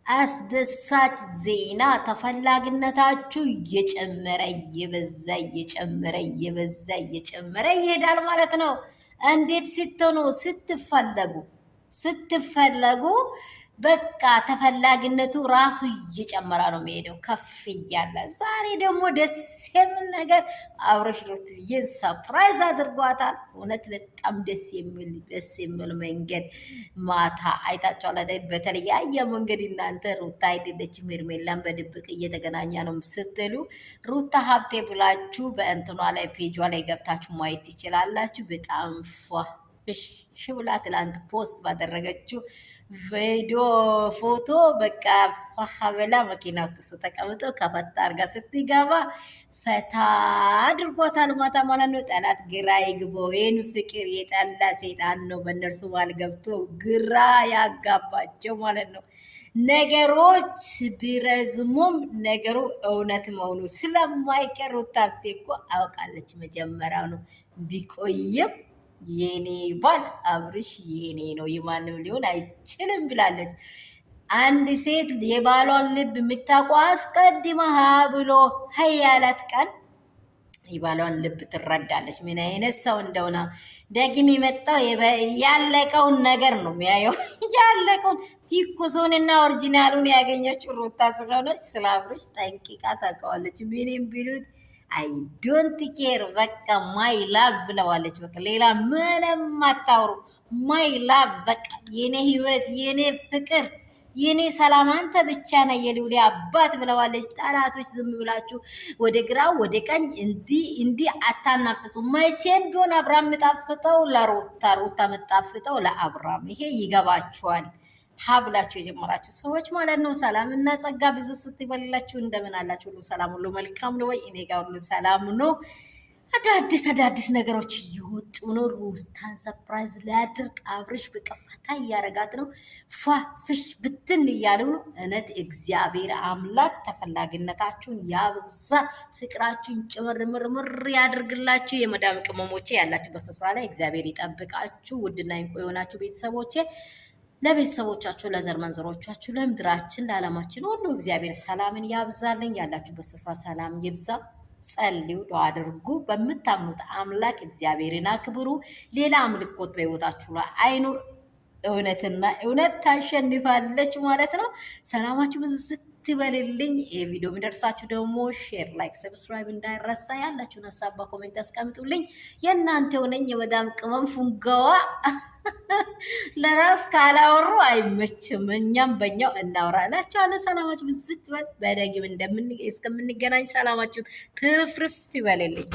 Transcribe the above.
አስደሳች ዜና ተፈላጊነታችሁ እየጨመረ ይሄዳል ማለት ነው። እንዴት ስትሆኑ ስትፈለጉ በቃ ተፈላጊነቱ ራሱ እየጨመረ ነው የሚሄደው ከፍ እያለ። ዛሬ ደግሞ ደስ የሚል ነገር አብርሽ ሩታዬን ሰርፕራይዝ አድርጓታል። እውነት በጣም ደስ የሚል መንገድ ማታ አይታችኋል አይደል? በተለያየ መንገድ እናንተ ሩታ አይደለችም ሄርሜላን በድብቅ እየተገናኛ ነው ስትሉ ሩታ ሀብቴ ብላችሁ በእንትኗ ላይ ፔጇ ላይ ገብታችሁ ማየት ትችላላችሁ። በጣም ፍሽ ብላ ትላንት ፖስት ባደረገችው ቪዲዮ ፎቶ በቃ ፈሀበላ መኪና ውስጥ ተቀምጦ ከፈታ አርጋ ስትገባ ፈታ አድርጎታል ማታ ማለት ነው። ጠላት ግራ ይግባው። ይህን ፍቅር የጠላ ሴጣን ነው በእነርሱ ባል ገብቶ ግራ ያጋባቸው ማለት ነው። ነገሮች ቢረዝሙም ነገሩ እውነት መሆኑ ስለማይቀር ሩታ እኮ አውቃለች መጀመሪያው ነው ቢቆይም የኔ ባል አብርሽ የኔ ነው የማንም ሊሆን አይችልም ብላለች። አንድ ሴት የባሏን ልብ የምታውቀው አስቀድማ ብሎ ሀይ ያላት ቀን የባሏን ልብ ትረዳለች፣ ምን አይነት ሰው እንደሆነ። ደግም የመጣው ያለቀውን ነገር ነው የሚያየው። ያለቀውን ቲኩሱንና ኦሪጂናሉን ያገኘችው ሩታ ስለሆነች ስለ አብርሽ ጠንቂቃ ታውቀዋለች። ምንም ቢሉት አይ ዶንት ኬር በቃ ማይ ላቭ ብለዋለች። በቃ ሌላ ምንም አታውሩ። ማይ ላቭ በቃ የኔ ህይወት፣ የኔ ፍቅር፣ የኔ ሰላም አንተ ብቻ ነህ የልዑሌ አባት ብለዋለች። ጠላቶች ዝም ብላችሁ ወደ ግራ ወደ ቀኝ እንዲህ አታናፍሱ። መቼም ቢሆን አብርሃም የምጣፍጠው ለሩታ፣ ሩታ የምጣፍጠው ለአብርሃም። ይሄ ይገባችኋል። ሀብላችሁ የጀመራችሁ ሰዎች ማለት ነው። ሰላም እና ጸጋ ብዙ ስትበላችሁ እንደምን አላችሁ? ሁሉ ሰላም፣ ሁሉ መልካም ነው ወይ? እኔ ጋር ሁሉ ሰላም ነው። አዳዲስ ነገሮች እየወጡ ነው። ሩታን ሰርፕራይዝ ሊያደርግ አብርሽ በቀፋታ እያረጋት ነው። ፏፍሽ ብትን እያሉ ነው። እውነት እግዚአብሔር አምላክ ተፈላጊነታችሁን ያብዛ፣ ፍቅራችሁን ጭምርምርምር ያድርግላችሁ። የመዳም ቅመሞቼ ያላችሁ በስፍራ ላይ እግዚአብሔር ይጠብቃችሁ። ውድና እንቁ የሆናችሁ ቤተሰቦቼ ለቤተሰቦቻችሁ፣ ለዘር መንዘሮቻችሁ፣ ለምድራችን፣ ለዓለማችን ሁሉ እግዚአብሔር ሰላምን ያብዛልኝ። ያላችሁበት ስፍራ ሰላም ይብዛ። ጸልዩ፣ ዱዓ አድርጉ። በምታምኑት አምላክ እግዚአብሔርን አክብሩ። ሌላ አምልኮት በህይወታችሁ ላይ አይኑር። እውነትና እውነት ታሸንፋለች ማለት ነው። ሰላማችሁ ብዙ ስትበልልኝ። ይህ ቪዲዮ የሚደርሳችሁ ደግሞ ሼር፣ ላይክ፣ ሰብስክራይብ እንዳይረሳ። ያላችሁን ሀሳብ በኮሜንት አስቀምጡልኝ። የእናንተ ሆነኝ የመዳም ቅመም ፉንጋዋ ለራስ ካላወሩ አይመችም። እኛም በኛው እናወራላችኋለን። ሰላማችሁ ብዙ ትበል። በዳግም እስከምንገናኝ ሰላማችሁ ትርፍርፍ ይበልልኝ።